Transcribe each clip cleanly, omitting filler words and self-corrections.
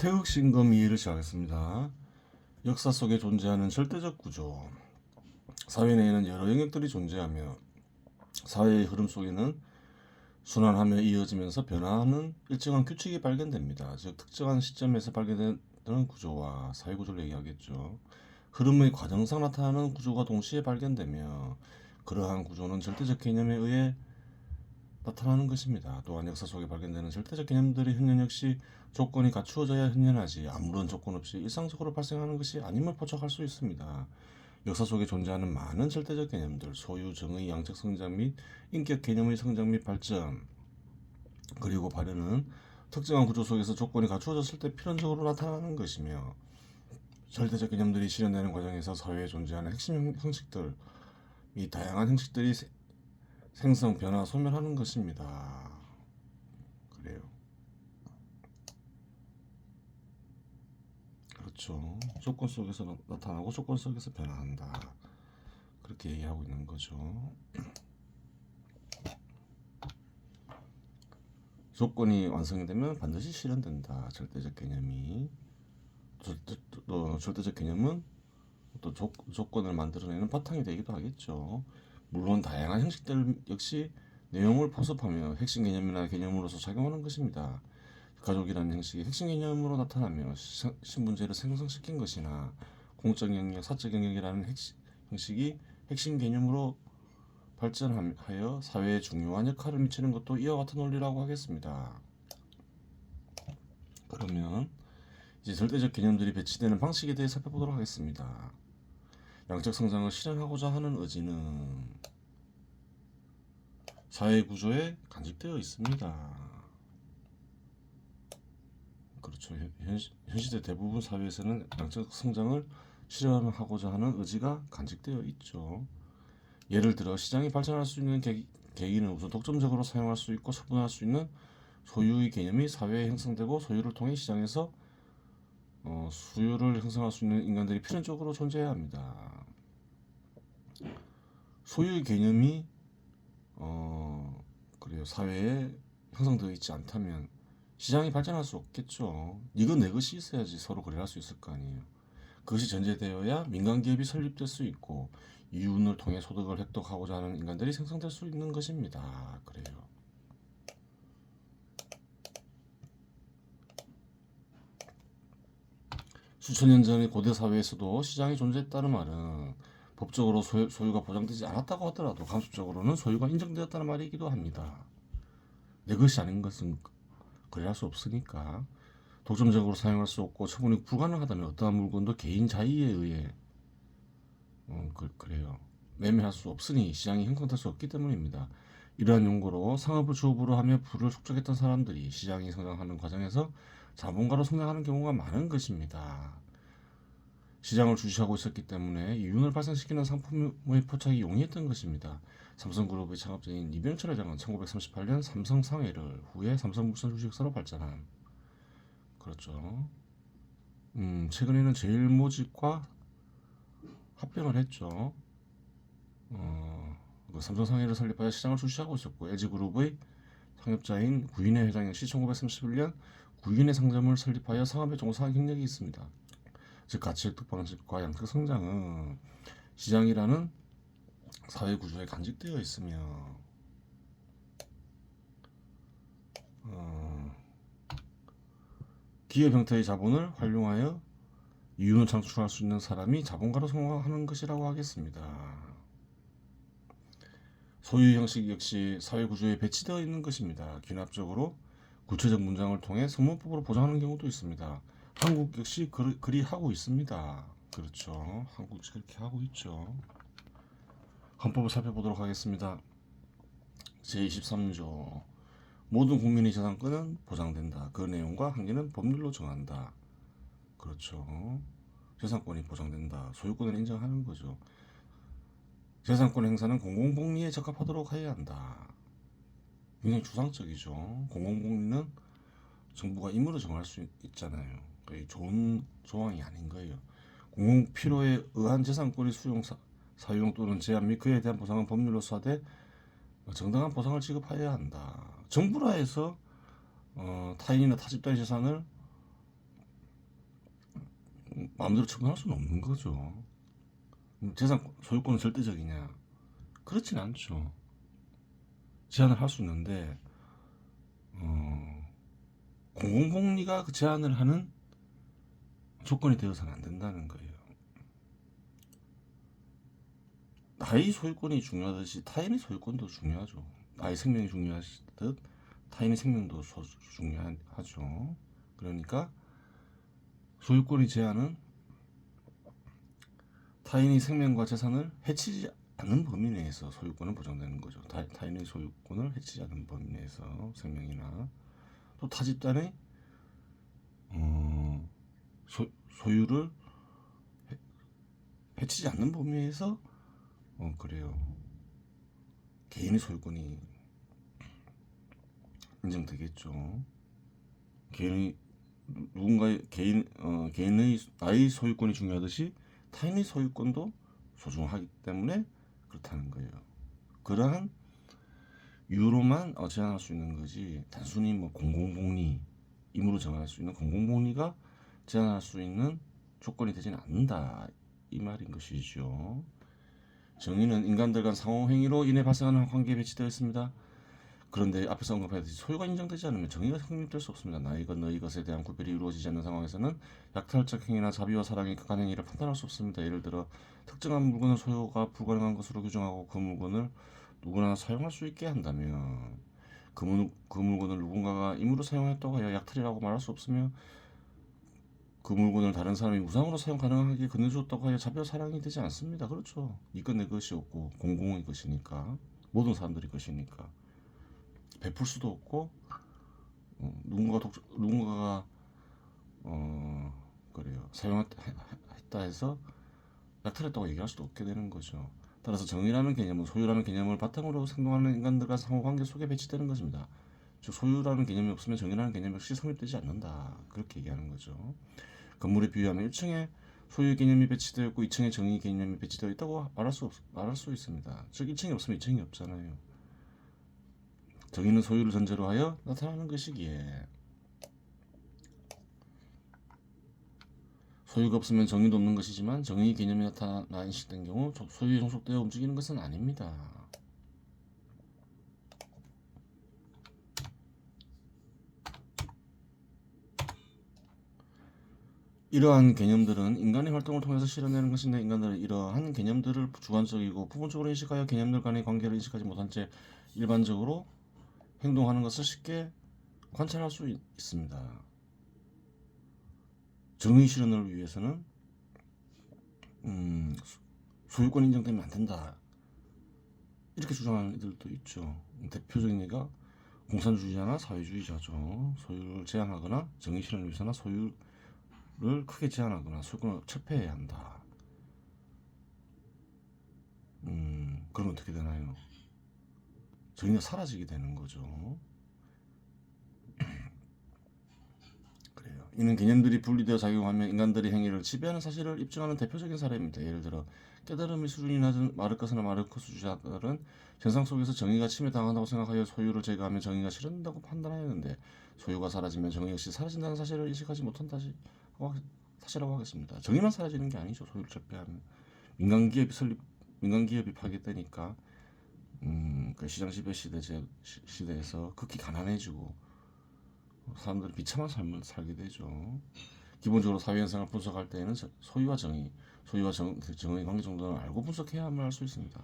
태극신검 이해를 시작하겠습니다. 역사 속에 존재하는 절대적 구조. 사회 내에는 여러 영역들이 존재하며 사회의 흐름 속에는 순환하며 이어지면서 변화하는 일정한 규칙이 발견됩니다. 즉 특정한 시점에서 발견되는 구조와 사회구조를 얘기하겠죠. 흐름의 과정상 나타나는 구조가 동시에 발견되며 그러한 구조는 절대적 개념에 의해 나타나는 것입니다. 또한 역사 속에 발견되는 절대적 개념들의 현현 역시 조건이 갖추어져야 현현하지 아무런 조건 없이 일상적으로 발생하는 것이 아님을 포착할 수 있습니다. 역사 속에 존재하는 많은 절대적 개념들, 소유, 정의, 양적 성장 및 인격 개념의 성장 및 발전, 그리고 발현은 특정한 구조 속에서 조건이 갖추어졌을 때 필연적으로 나타나는 것이며 절대적 개념들이 실현되는 과정에서 사회에 존재하는 핵심 형식들 및 다양한 형식들이 생성, 변화, 소멸하는 것입니다. 그래요. 그렇죠. 조건 속에서 나타나고 조건 속에서 변화한다. 그렇게 얘기하고 있는 거죠. 조건이 완성이 되면 반드시 실현된다. 절대적 개념이. 또 절대적 개념은 또 조건을 만들어내는 바탕이 되기도 하겠죠. 물론 다양한 형식들 역시 내용을 포섭하며 핵심 개념이나 개념으로서 작용하는 것입니다. 가족이라는 형식이 핵심 개념으로 나타나며 신분제를 생성시킨 것이나 공적 영역, 사적 영역이라는 형식이 핵심 개념으로 발전하여 사회에 중요한 역할을 미치는 것도 이와 같은 원리라고 하겠습니다. 그러면 이제 절대적 개념들이 배치되는 방식에 대해 살펴보도록 하겠습니다. 양적 성장을 실현하고자 하는 의지는 사회 구조에 간직되어 있습니다. 그렇죠. 현시대 대부분 사회에서는 양적 성장을 실현하고자 하는 의지가 간직되어 있죠. 예를 들어 시장이 발전할 수 있는 계기는 우선 독점적으로 사용할 수 있고 처분할 수 있는 소유의 개념이 사회에 형성되고 소유를 통해 시장에서 수요를 형성할 수 있는 인간들이 필연적으로 존재해야 합니다. 소유의 개념이 그래요. 사회에 형성되어 있지 않다면 시장이 발전할 수 없겠죠. 이건 내 것이 있어야지 서로 거래할 수 있을 거 아니에요. 그것이 전제되어야 민간 기업이 설립될 수 있고 이윤을 통해 소득을 획득하고자 하는 인간들이 생성될 수 있는 것입니다. 그래요. 수천 년 전의 고대 사회에서도 시장이 존재했다는 말은 법적으로 소유가 보장되지 않았다고 하더라도 감수적으로는 소유가 인정되었다는 말이기도 합니다. 내 것이 아닌 것은 거래할 수 없으니까 독점적으로 사용할 수 없고 처분이 불가능하다면 어떠한 물건도 개인 자의에 의해 그래요. 매매할 수 없으니 시장이 형성될 수 없기 때문입니다. 이러한 용고로 상업을 주업으로 하며 부를 축적했던 사람들이 시장이 성장하는 과정에서 자본가로 성장하는 경우가 많은 것입니다. 시장을 주시하고 있었기 때문에 이윤을 발생시키는 상품의 포착이 용이했던 것입니다. 삼성그룹의 창업자인 이병철 회장은 1938년 삼성상해를 후에 삼성물산 주식사로 발전한 그렇죠. 최근에는 제일모직과 합병을 했죠. 삼성상해를 설립하여 시장을 주시하고 있었고 LG그룹의 창업자인 구인회 회장 역시 1931년 구인회 상점을 설립하여 상업에 종사한 경력이 있습니다. 즉 가치 획득 방식과 양적 성장은 시장이라는 사회 구조에 간직되어 있으며 기업 형태의 자본을 활용하여 이윤을 창출할 수 있는 사람이 자본가로 성공하는 것이라고 하겠습니다. 소유 형식 역시 사회 구조에 배치되어 있는 것입니다. 귀납적으로 구체적 문장을 통해 성문법으로 보장하는 경우도 있습니다. 한국 역시 그리 하고 있습니다. 그렇죠. 한국 그렇게 하고 있죠. 헌법을 살펴보도록 하겠습니다. 제23조 모든 국민의 재산권은 보장된다. 그 내용과 한계는 법률로 정한다. 그렇죠. 재산권이 보장된다. 소유권을 인정하는 거죠. 재산권 행사는 공공복리에 적합하도록 해야 한다. 굉장히 주상적이죠. 공공복리는 정부가 임의로 정할 수 있잖아요. 좋은 조항이 아닌 거예요. 공공필요에 의한 재산권의 사용 또는 제한 및 그에 대한 보상은 법률로 수하되 정당한 보상을 지급하여야 한다. 정부라 해서 타인이나 타집단의 재산을 마음대로 처분할 수는 없는 거죠. 재산 소유권은 절대적이냐? 그렇진 않죠. 제한을 할 수 있는데 공공복리가 그 제한을 하는 조건이 되어서는 안 된다는 거예요. 나의 소유권이 중요하듯이 타인의 소유권도 중요하죠. 나의 생명이 중요하듯 타인의 생명도 중요하죠. 그러니까 소유권의 제한은 타인의 생명과 재산을 해치지 않는 범위 내에서 소유권은 보장되는 거죠. 타인의 소유권을 해치지 않는 범위 내에서 생명이나 또 타 집단의 소유를 해치지 않는 범위 내에서 그래요. 개인의 소유권이 인정되겠죠. 개인의 누군가의 개인의 나의 소유권이 중요하듯이 타인의 소유권도 소중하기 때문에 그렇다는 거예요. 그러한 이유로만 제한할 수 있는 거지 단순히 뭐 공공복리 임으로 정할 수 있는 공공복리가 제한할 수 있는 조건이 되지는 않는다 이 말인 것이죠. 정의는 인간들 간 상호행위로 인해 발생하는 관계에 배치되어 있습니다. 그런데 앞에서 언급하듯이 소유가 인정되지 않으면 정의가 성립될 수 없습니다. 나의 것 너의 것에 대한 구별이 이루어지지 않는 상황에서는 약탈적 행위나 자비와 사랑의 극한 행위를 판단할 수 없습니다. 예를 들어 특정한 물건을 소유가 불가능한 것으로 규정하고 그 물건을 누구나 사용할 수 있게 한다면 그 물건을 누군가가 임으로 사용했다고 하여 약탈이라고 말할 수 없으며 그 물건을 다른 사람이 무상으로 사용 가능하게 건네주었다고 하여 자비와 사랑이 되지 않습니다. 그렇죠. 이 것 내 것이었고 공공의 것이니까 모든 사람들의 것이니까 베풀 수도 없고 누군가가 그래요 사용했다 해서 약탈했다고 얘기할 수도 없게 되는 거죠. 따라서 정의라는 개념은 소유라는 개념을 바탕으로 생동하는 인간들과 상호관계 속에 배치되는 것입니다. 즉 소유라는 개념이 없으면 정의라는 개념 역시 성립되지 않는다. 그렇게 얘기하는 거죠. 건물에 비유하면 1층에 소유 개념이 배치되어 있고 2층에 정의 개념이 배치되어 있다고 말할 수 있습니다. 즉 1층이 없으면 2층이 없잖아요. 정의는 소유를 전제로 하여 나타나는 것이기에 소유가 없으면 정의도 없는 것이지만 정의 개념이 나타나 인식된 경우 소유에 종속되어 움직이는 것은 아닙니다. 이러한 개념들은 인간의 활동을 통해서 실현되는 것인데 인간들은 이러한 개념들을 주관적이고 부분적으로 인식하여 개념들 간의 관계를 인식하지 못한 채 일반적으로 행동하는 것을 쉽게 관찰할 수 있습니다. 정의 실현을 위해서는 소유권 인정되면 안 된다 이렇게 주장하는 이들도 있죠. 대표적인 예가 공산주의자나 사회주의자죠. 소유를 제한하거나 정의 실현을 위해서나 소유를 크게 제한하거나 소유권을 철폐해야 한다. 그러면 어떻게 되나요? 정의가 사라지게 되는 거죠. 그래요. 이는 개념들이 분리되어 작용하면 인간들의 행위를 지배하는 사실을 입증하는 대표적인 사례입니다. 예를 들어 깨달음의 수준이 낮은 마르크스나 마르크스주의자들은 현상 속에서 정의가 침해당한다고 생각하여 소유를 제거하면 정의가 실현된다고 판단하였는데 소유가 사라지면 정의 역시 사라진다는 사실을 인식하지 못한 탓이라고 하겠습니다. 정의만 사라지는 게 아니죠. 소유를 철폐하면 민간기업이 파괴되니까 그 시장 지배 시대에서 극히 가난해지고 사람들이 비참한 삶을 살게 되죠. 기본적으로 사회 현상을 분석할 때에는 소유와 정의, 정의 관계 정도는 알고 분석해야만 할 수 있습니다.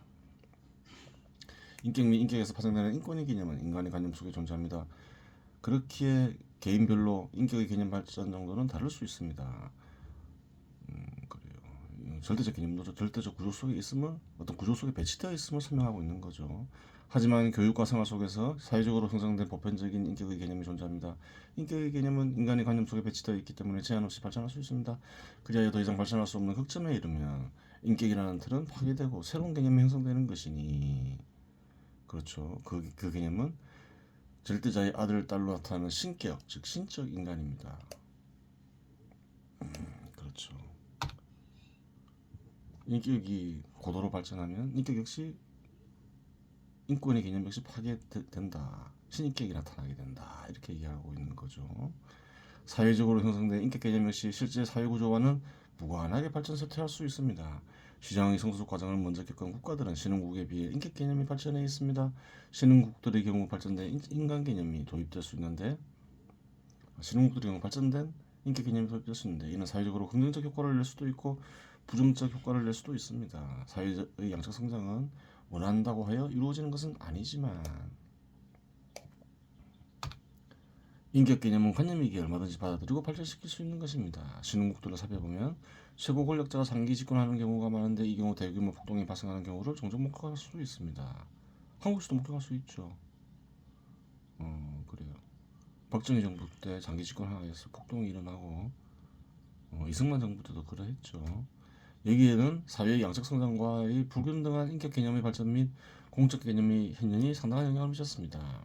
인격 및 인격에서 파생되는 인권의 개념은 인간의 관념 속에 존재합니다. 그렇기에 개인별로 인격의 개념 발전 정도는 다를 수 있습니다. 그래요. 절대적 개념도 절대적 구조 속에 있음을 어떤 구조 속에 배치되어 있음을 설명하고 있는 거죠. 하지만 교육과 생활 속에서 사회적으로 형성된 보편적인 인격의 개념이 존재합니다. 인격의 개념은 인간의 관념 속에 배치되어 있기 때문에 제한 없이 발전할 수 있습니다. 그리하여 더 이상 발전할 수 없는 흑점에 이르면 인격이라는 틀은 파괴되고 새로운 개념이 형성되는 것이니 그렇죠. 그 개념은 절대자의 아들, 딸로 나타나는 신격, 즉 신적 인간입니다. 그렇죠. 인격이 고도로 발전하면 인격 역시 인권의 개념 역시 파괴된다. 신인격이 나타나게 된다. 이렇게 얘기하고 있는 거죠. 사회적으로 형성된 인격 개념 역시 실제 사회구조와는 무관하게 발전 쇠퇴할 수 있습니다. 시장의 성숙 과정을 먼저 겪은 국가들은 신흥국에 비해 인격 개념이 발전해 있습니다. 신흥국들의 경우 발전된 인간 개념이 도입될 수 있는데 신흥국들의 경우 발전된 인격 개념이 도입될 수 있는데 이는 사회적으로 긍정적 효과를 낼 수도 있고 부정적 효과를 낼 수도 있습니다. 사회의 양적 성장은 원한다고 하여 이루어지는 것은 아니지만 인격 개념은 관념이기에 얼마든지 받아들이고 발전시킬 수 있는 것입니다. 신흥국들을 살펴보면 최고 권력자가 장기 집권하는 경우가 많은데 이 경우 대규모 폭동이 발생하는 경우를 종종 목격할 수 있습니다. 한국에서도 목격할 수 있죠. 그래요. 박정희 정부 때 장기 집권하에서 폭동이 일어나고 이승만 정부 때도 그러했죠. 여기에는 사회의 양적 성장과의 불균등한 인격 개념의 발전 및 공적 개념의 현현이 상당한 영향을 미쳤습니다.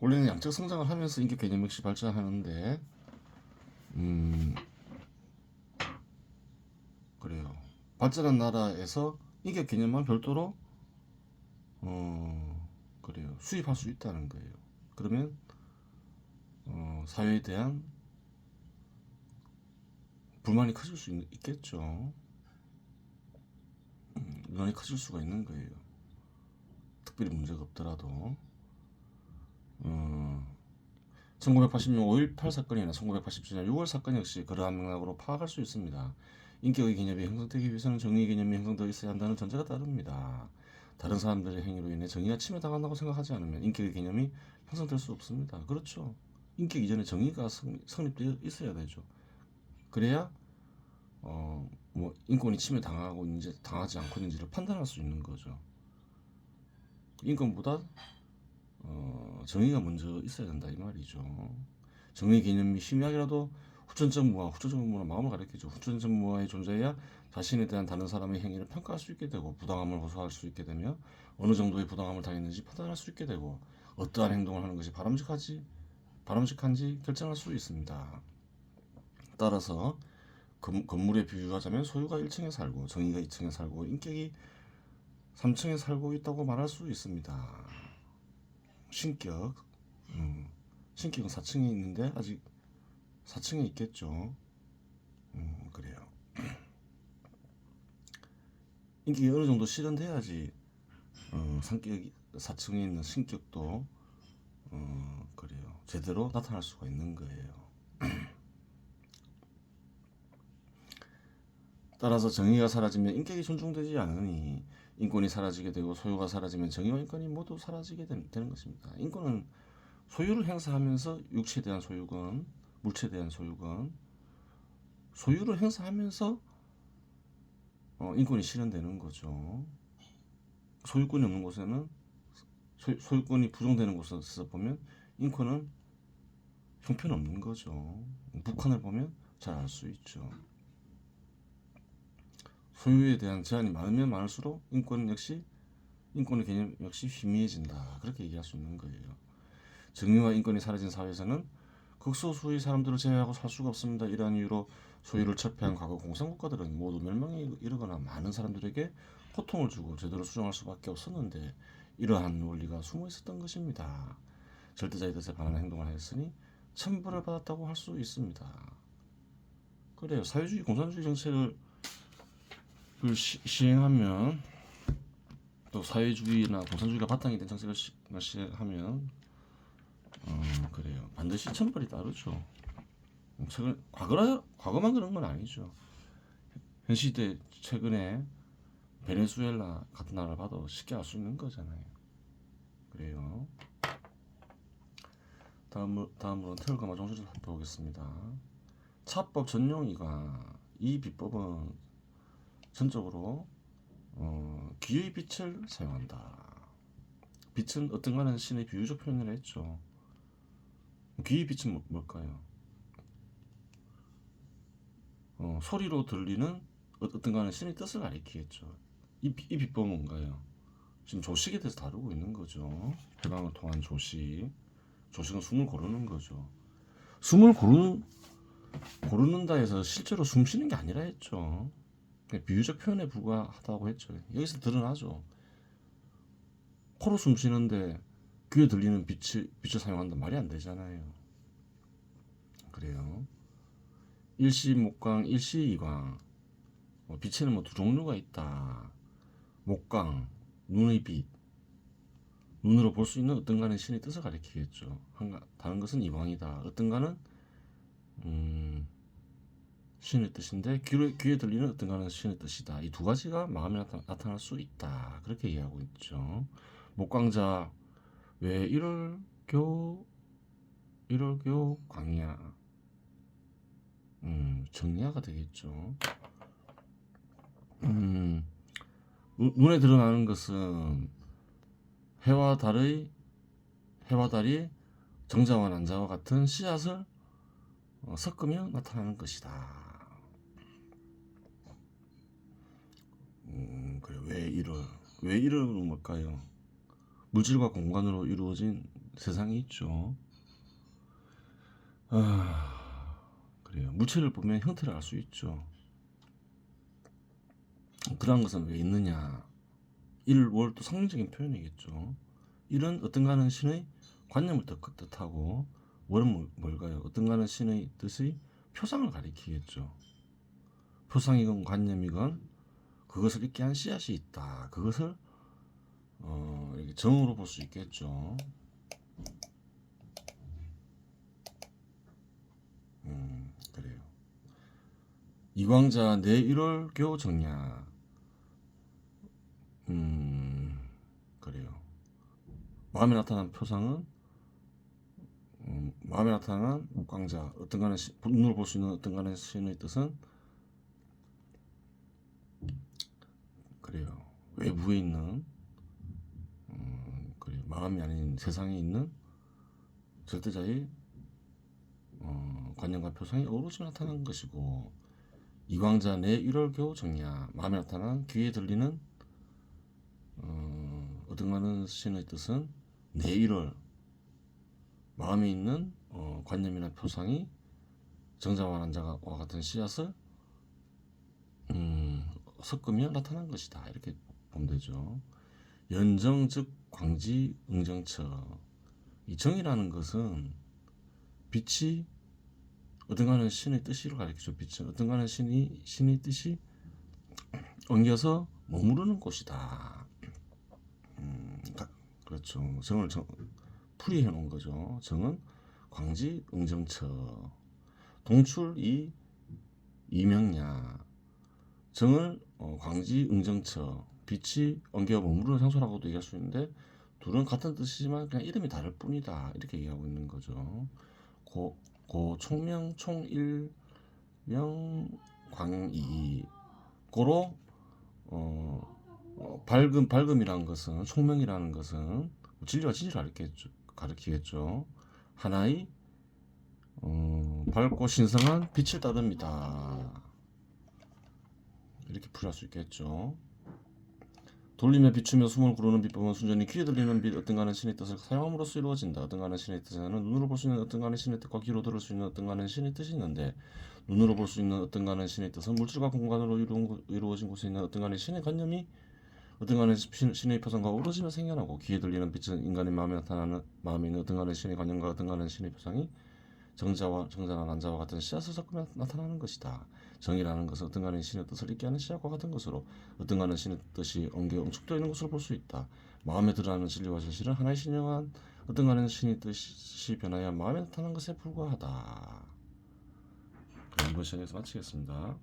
원래는 양적 성장을 하면서 인격 개념 역시 발전하는데 그래요. 발전한 나라에서 인격 개념만 별도로 그래요. 수입할 수 있다는 거예요. 그러면 사회에 대한 불만이 커질 수 있겠죠. 불만이 커질 수가 있는 거예요. 특별히 문제가 없더라도 1980년 5.18 사건이나 1987년 6월 사건 역시 그러한 맥락으로 파악할 수 있습니다. 인격의 개념이 형성되기 위해서는 정의의 개념이 형성되어 있어야 한다는 전제가 따릅니다. 다른 사람들의 행위로 인해 정의가 침해당한다고 생각하지 않으면 인격의 개념이 형성될 수 없습니다. 그렇죠. 인격 이전에 정의가 성립되어 있어야 되죠. 그래야 뭐 인권이 침해당하고 이제 당하지 않고 있는지를 판단할 수 있는 거죠. 인권보다 정의가 먼저 있어야 된다 이 말이죠. 정의 개념이 희미하게라도 후천적 무아, 후천적 무아는 마음을 가리키죠. 후천적 무아의 존재야 자신에 대한 다른 사람의 행위를 평가할 수 있게 되고 부당함을 호소할 수 있게 되며 어느 정도의 부당함을 당했는지 판단할 수 있게 되고 어떠한 행동을 하는 것이 바람직한지 결정할 수 있습니다. 따라서 건물에 비유하자면 소유가 1층에 살고 정의가 2층에 살고 인격이 3층에 살고 있다고 말할 수 있습니다. 신격은 4층에 있는데 아직 4층에 있겠죠. 그래요. 인격이 어느 정도 실현돼야지 성격이 4층에 있는 신격도 그래요. 제대로 나타날 수가 있는 거예요. 따라서 정의가 사라지면 인격이 존중되지 않으니 인권이 사라지게 되고 소유가 사라지면 정의와 인권이 모두 사라지게 되는 것입니다. 인권은 소유를 행사하면서 육체에 대한 소유권, 물체에 대한 소유권, 소유를 행사하면서 인권이 실현되는 거죠. 소유권이 없는 곳에는 소유권이 부정되는 곳에서 보면 인권은 형편없는 거죠. 북한을 보면 잘 알 수 있죠. 소유에 대한 제한이 많으면 많을수록 인권의 개념 역시 희미해진다. 그렇게 얘기할 수 있는 거예요. 정의와 인권이 사라진 사회에서는 극소수의 사람들을 제외하고 살 수가 없습니다. 이러한 이유로 소유를 철폐한 과거 공산국가들은 모두 멸망에 이르거나 많은 사람들에게 고통을 주고 제대로 수정할 수밖에 없었는데 이러한 논리가 숨어 있었던 것입니다. 절대자의 뜻에 반하는 행동을 하였으니 천벌을 받았다고 할 수 있습니다. 그래요. 사회주의 공산주의 정책을 시행하면 또 사회주의나 공산주의가 바탕이 된 정책을 시행하면 그래요. 반드시 천벌이 따르죠. 과거만 그런 건 아니죠. 현 시대 최근에 베네수엘라 같은 나라를 봐도 쉽게 알 수 있는 거잖아요. 그래요. 다음으로 태울과 정치를 살펴보겠습니다. 차법 전용이가 이 비법은 전적으로 기의 빛을 사용한다. 빛은 어떤가는 신의 비유적 표현을 했죠. 귀의 빛은 뭘까요? 소리로 들리는 어떤가는 신의 뜻을 가리키겠죠. 이 비법은 뭔가요? 지금 조식에 대해서 다루고 있는 거죠. 해방을 통한 조식. 조식은 숨을 고르는 거죠. 숨을 고르는다 해서 실제로 숨 쉬는 게 아니라 했죠. 비유적 표현에 불과하다고 했죠. 여기서 드러나죠. 코로 숨 쉬는데 귀에 들리는 빛을 사용한다 말이 안 되잖아요. 그래요. 일시목광, 일시이광. 빛에는 뭐 두 종류가 있다. 목광, 눈의 빛. 눈으로 볼 수 있는 어떤가는 신의 뜻을 가리키겠죠. 다른 것은 이광이다. 어떤가는 신의 뜻인데 귀에 들리는 어떤가는 신의 뜻이다. 이 두 가지가 마음에 나타날 수 있다. 그렇게 이해하고 있죠. 목광자 왜 일월교 광야 정리화가 되겠죠. 눈에 드러나는 것은 해와 달이 정자와 난자와 같은 씨앗을 섞으며 나타나는 것이다. 그래. 왜 이럴은 뭘까요? 물질과 공간으로 이루어진 세상이 있죠. 그래요. 물체를 보면 형태를 알 수 있죠. 그러한 것은 왜 있느냐? 일, 월 또 상징적인 표현이겠죠. 일은 어떤가는 신의 관념을 뜻하고 월은 뭘까요? 어떤가는 신의 뜻의 표상을 가리키겠죠. 표상이건 관념이건 그것을 있게 한 씨앗이 있다. 그것을 이렇게 정으로 볼 수 있겠죠. 그래요. 이광자 내 1월교 정야. 그래요. 마음에 나타난 표상은 마음에 나타난 목광자 어떤가는 눈으로 볼 수 있는 어떤가는 신의 뜻은 그래요. 외부에 있는 그래요. 마음이 아닌 세상에 있는 절대자의 관념과 표상이 어우러져 나타난 것이고 이광자 내 1월교 정야 마음에 나타난 귀에 들리는 어떤가는 신의 뜻은 내 1월 마음에 있는 관념이나 표상이 정자와 난자와 같은 씨앗을 섞으며 나타난 것이다. 이렇게 보면 되죠. 연정 즉 광지 응정처. 이 정이라는 것은 빛이 어떤가는 신의 뜻을 가리키죠. 빛은 어떤가는 신의 뜻이 엉겨서 머무르는 곳이다. 그렇죠. 정을 풀이해 놓은 거죠. 정은 광지 응정처. 동출 이명야. 정을 광지 응정처. 빛이 엉겨 머무르는 장소라고도 얘기할 수 있는데 둘은 같은 뜻이지만 그냥 이름이 다를 뿐이다. 이렇게 얘기하고 있는 거죠. 고 총명 총일명 광이 고로 밝음이라는 것은 총명이라는 것은 진리와 진실을 가리키겠죠. 하나의 밝고 신성한 빛을 따릅니다. 이렇게 풀이할 수 있겠죠. 돌리며 비추며 숨을 구르는 비법은 순전히 귀에 들리는 빛 어떤가는 신의 뜻을 사용함으로써 이루어진다. 어떤가는 신의 뜻에는 눈으로 볼 수 있는 어떤가는 신의 뜻과 귀로 들을 수 있는 어떤가는 신의 뜻이 있는데 눈으로 볼 수 있는 어떤가는 신의 뜻은 물질과 공간으로 이루어진 곳에 있는 어떤가는 신의 관념이 어떤가는 신의 표상과 어우러지며 생겨나고 귀에 들리는 빛은 인간의 마음에 있는 어떤가는 신의 관념과 어떤가는 신의 표상이 정자나 난자와 같은 씨앗을 섞으며 나타나는 것이다. 정이라는 것은 어떤가는 신의 뜻을 잊게 하는 씨앗과 같은 것으로 어떤가는 신의 뜻이 엉겨 응축되어 있는 것을 볼 수 있다. 마음에 드러나는 진리와 진실은 하나의 신령한 어떤가는 신의 뜻이 변하여 마음에 나타난 것에 불과하다. 이번 시간에서 마치겠습니다.